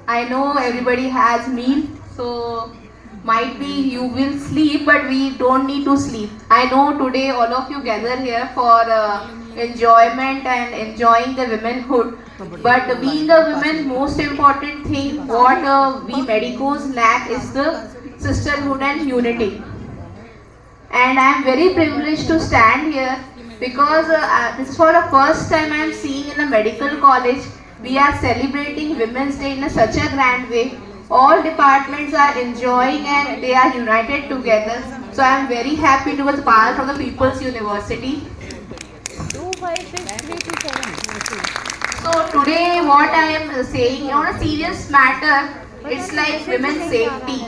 I know everybody has meal, so might be you will sleep, but we don't need to sleep. I know today all of you gather here for enjoyment and enjoying the womanhood. But being a woman, most important thing what we medicos lack is the sisterhood and unity. And I am very privileged to stand here because this is for the first time I am seeing in a medical college we are celebrating Women's Day in such a grand way. All departments are enjoying and they are united together. So I am very happy to be part from the People's University. 256327. So today what I am saying on a serious matter, it's like women's safety.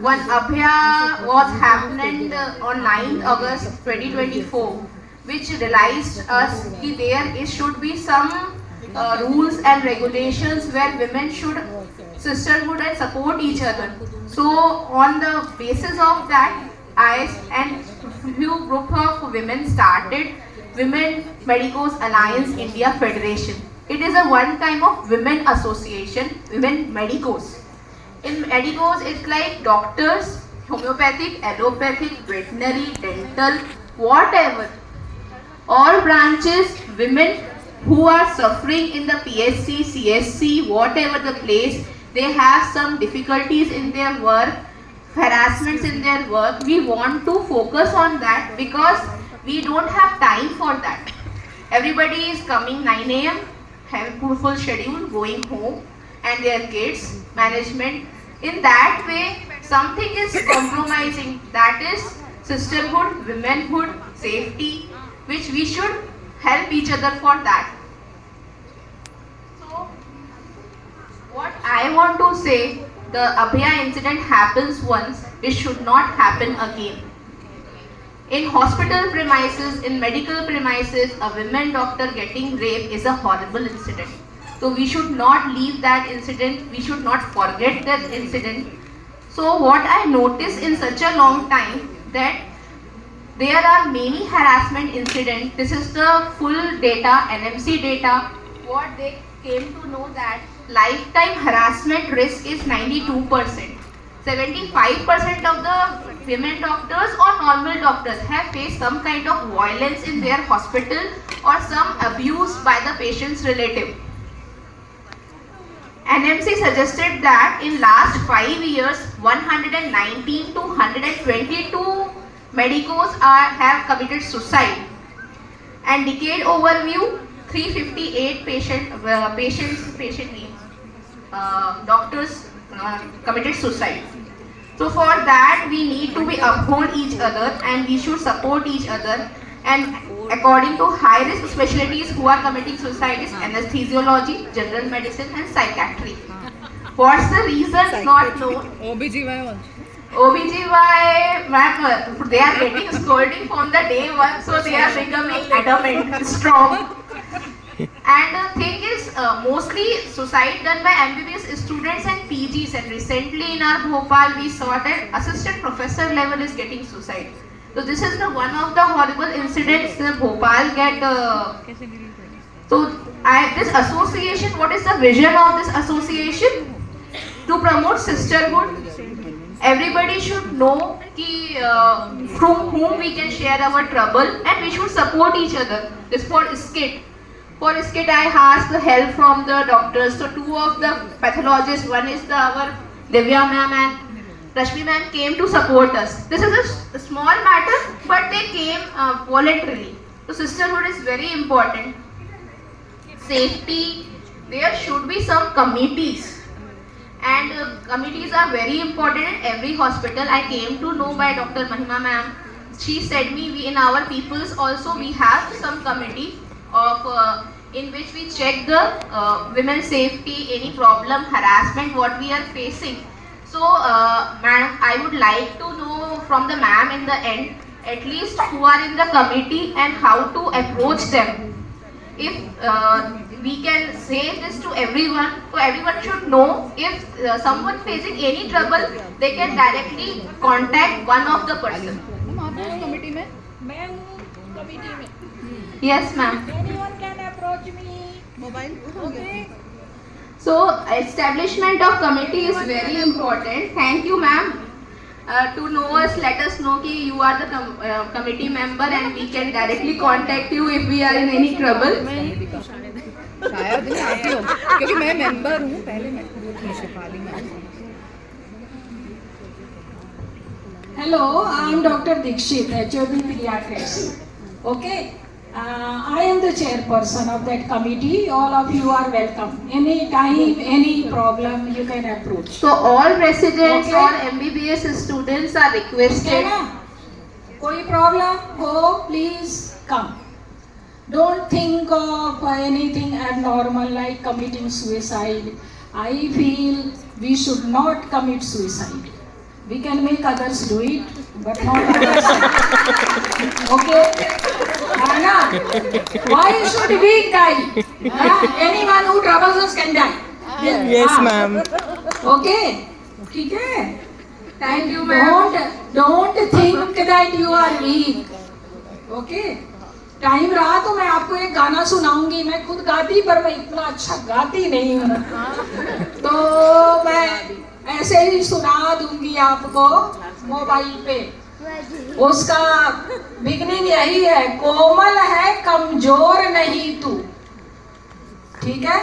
One Abhya was happened on 9th August 2024, which realized us that should be some rules and regulations where women should sisterhood and support each other. So on the basis of that, I and few group of women started Women Medicos Alliance India Federation. It is a one kind of women association, Women Medicos. In medicos, it's like doctors, homeopathic, allopathic, veterinary, dental, whatever. All branches, women who are suffering in the PSC, CSC, whatever the place, they have some difficulties in their work, harassments in their work. We want to focus on that because we don't have time for that. Everybody is coming 9 a.m., having full schedule, going home, and their kids, management. In that way, something is compromising. That is sisterhood, womanhood, safety, which we should help each other for that. So, what I want to say, the Abhya incident happens once, it should not happen again. In hospital premises, in medical premises, a women doctor getting raped is a horrible incident. So we should not leave that incident, we should not forget that incident. So what I noticed in such a long time that there are many harassment incidents. This is the full data, NMC data. What they came to know that lifetime harassment risk is 92%. 75% of the women doctors or normal doctors have faced some kind of violence in their hospital or some abuse by the patient's relative. NMC suggested that in last 5 years, 119 to 122 medicos have committed suicide. And decade overview, 358 patient names, doctors committed suicide. So for that we need to be uphold each other and we should support each other. And according to high risk specialties who are committing suicide is anesthesiology, general medicine and psychiatry. What's the reason not known? OBGY also. OBGY, ma'am, they are getting scolding from the day one, so they are becoming adamant, strong. And the thing is, mostly suicide done by MBBS students and PGs. And recently in our Bhopal, we saw that assistant professor level is getting suicide. So this is the one of the horrible incidents that Bhopal get. This association, what is the vision of this association? To promote sisterhood. Everybody should know from whom we can share our trouble and we should support each other. This for SKIT. For SKIT, I asked the help from the doctors. So two of the pathologists, one is our Divya ma'am and Rashmi ma'am came to support us. This is a small matter, but they came voluntarily. So sisterhood is very important. Safety, there should be some committees. And committees are very important in every hospital. I came to know by Dr. Mahima ma'am. She said me, we in our peoples also we have some committee of in which we check the women's safety, any problem, harassment, what we are facing. So, ma'am, I would like to know from the ma'am in the end, at least who are in the committee and how to approach them. If we can say this to everyone, so everyone should know if someone facing any trouble, they can directly contact one of the person. committee में मैं हूँ committee में Yes, ma'am. anyone can approach me mobile okay So establishment of committee is very important. Thank you, ma'am. To know us, let us know कि you are the committee member and we can directly contact you if we are in any trouble. शायद ही आती हूँ क्योंकि मैं member हूँ पहले मैं वो थी Shifali ma'am Hello, I am Dr. Dikshit, HOD Pediatrics. Okay, I am the chairperson of that committee. All of you are welcome. Any time, any problem, you can approach. So all residents, Okay. all MBBS students are ठीक है requested. ना? कोई problem हो, please come. Don't think of anything abnormal like committing suicide. I feel we should not commit suicide. We can make others do it, but not ourselves. Okay? Anna, why should we die? Anyone who troubles us can die. Yes, ma'am. Okay? ठीक है? Thank you, ma'am. Don't think that you are weak. Okay? Time रहा तो मैं आपको एक गाना सुनाऊंगी. मैं खुद गाती पर मैं इतना अच्छा गाती नहीं हूँ, तो मैं ऐसे ही सुना दूंगी आपको मोबाइल पे. उसका बिगनिंग यही है, कोमल है कमजोर नहीं तू. ठीक है,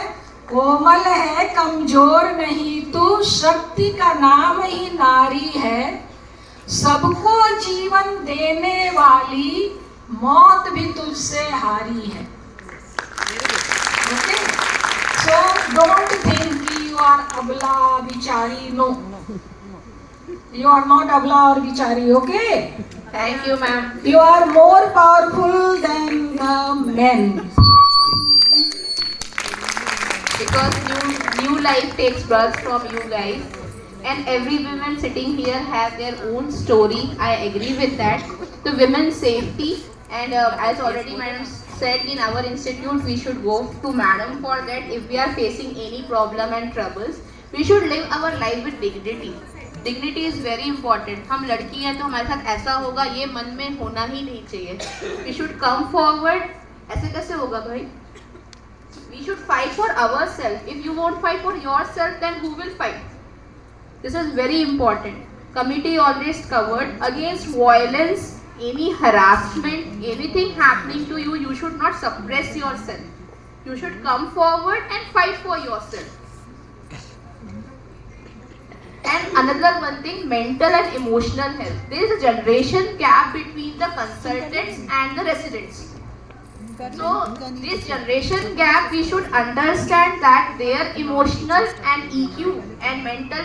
कोमल है कमजोर नहीं तू, शक्ति का नाम ही नारी है, सबको जीवन देने वाली, मौत भी तुझसे हारी है. Okay? So don't think you are abla bichari. No, you are not abla or bichari. Okay? Thank you, ma'am. You are more powerful than the men. Because new life takes birth from you guys, and every woman sitting here have their own story. I agree with that. The women's safety, and as already madam said, in our institute we should go to madam for that. If we are facing any problem and troubles, we should live our life with dignity. Dignity is very important. हम लड़की हैं तो हमारे साथ ऐसा होगा ये मन में होना ही नहीं चाहिए. We should come forward. ऐसे कैसे होगा भाई? We should fight for ourselves. If you won't fight for yourself, then who will fight? This is very important. Committee always covered against violence, any harassment, anything happening to you, you should not suppress yourself. You should come forward and fight for yourself. And another one thing, mental and emotional health. There is a generation gap between the consultants and the residents. So this generation gap, we should understand that their emotional and EQ and mental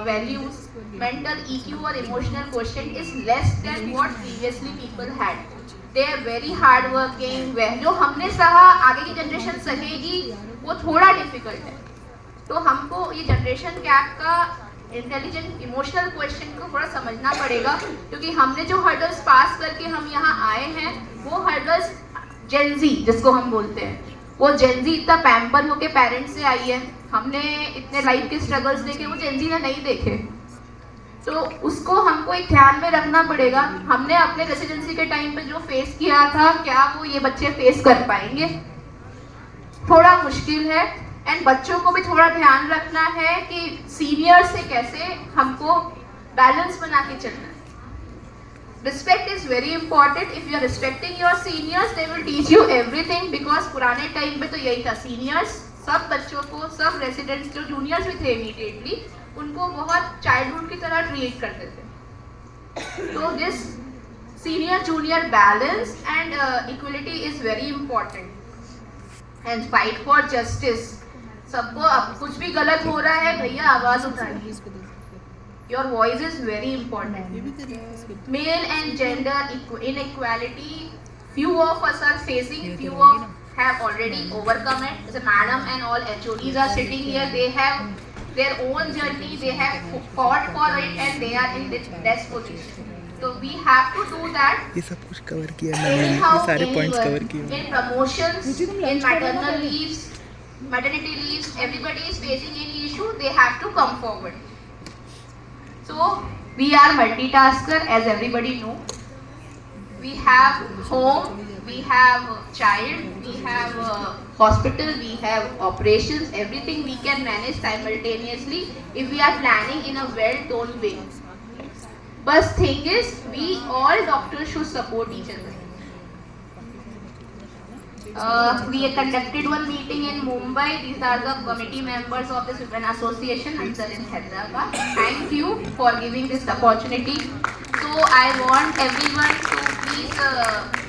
values, mental EQ or emotional quotient is less than what previously people had. They are very hard working. जो हमने सहा आगे की generation सहेगी वो थोड़ा difficult है. तो हमको ये जनरेशन गैप का इंटेलिजेंट इमोशनल क्वेश्चन को थोड़ा समझना पड़ेगा, क्योंकि हमने जो हर्डल्स पास करके हम यहाँ आए हैं वो हर्डल्स जेनजी जिसको हम बोलते हैं, वो जेनजी इतना पैम्पर होके पेरेंट्स से आई है. हमने इतने लाइफ के स्ट्रगल्स देखे, वो जेनजी ने नहीं देखे. तो उसको हमको एक ध्यान में रखना पड़ेगा. हमने अपने रेसिडेंसी के टाइम पे जो फेस किया था, क्या वो ये बच्चे फेस कर पाएंगे? थोड़ा मुश्किल है. एंड बच्चों को भी थोड़ा ध्यान रखना है कि सीनियर से कैसे हमको बैलेंस बना के चलना है. Respect is very important. If you are respecting your seniors, they will teach you everything. Because पुराने टाइम पे तो यही था, सीनियर्स सब बच्चों को, सब रेसिडेंट्स जो जूनियर्स भी थे इमीडिएटली, उनको बहुत चाइल्डहुड की तरह ट्रीट करते थे. तो this senior junior balance and equality is very important. And fight for justice. सबको अब कुछ भी गलत हो रहा है भैया आवाज उठाइए. Your voice is very important. Male and gender inequality, few of us are facing, few of have already overcome it. The madam and all HODs are sitting here. They have their own journey. They have fought for it and they are in this best position. So we have to do that. ये सब कुछ cover किया मैंने, Anyhow, ये सारे points anyone, cover किए. in promotions, in maternal leaves, maternity leaves, everybody is facing any issue, they have to come forward. So we are multitasker, as everybody know. We have home, we have child, we have hospital, we have operations, everything we can manage simultaneously if we are planning in a well-toned way. But thing is, we all doctors should support each other. We conducted one meeting in Mumbai. These are the committee members of this women association under in Hyderabad. Thank you for giving this opportunity. So I want everyone to please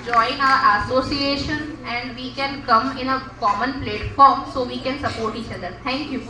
join our association, and we can come in a common platform so we can support each other. Thank you.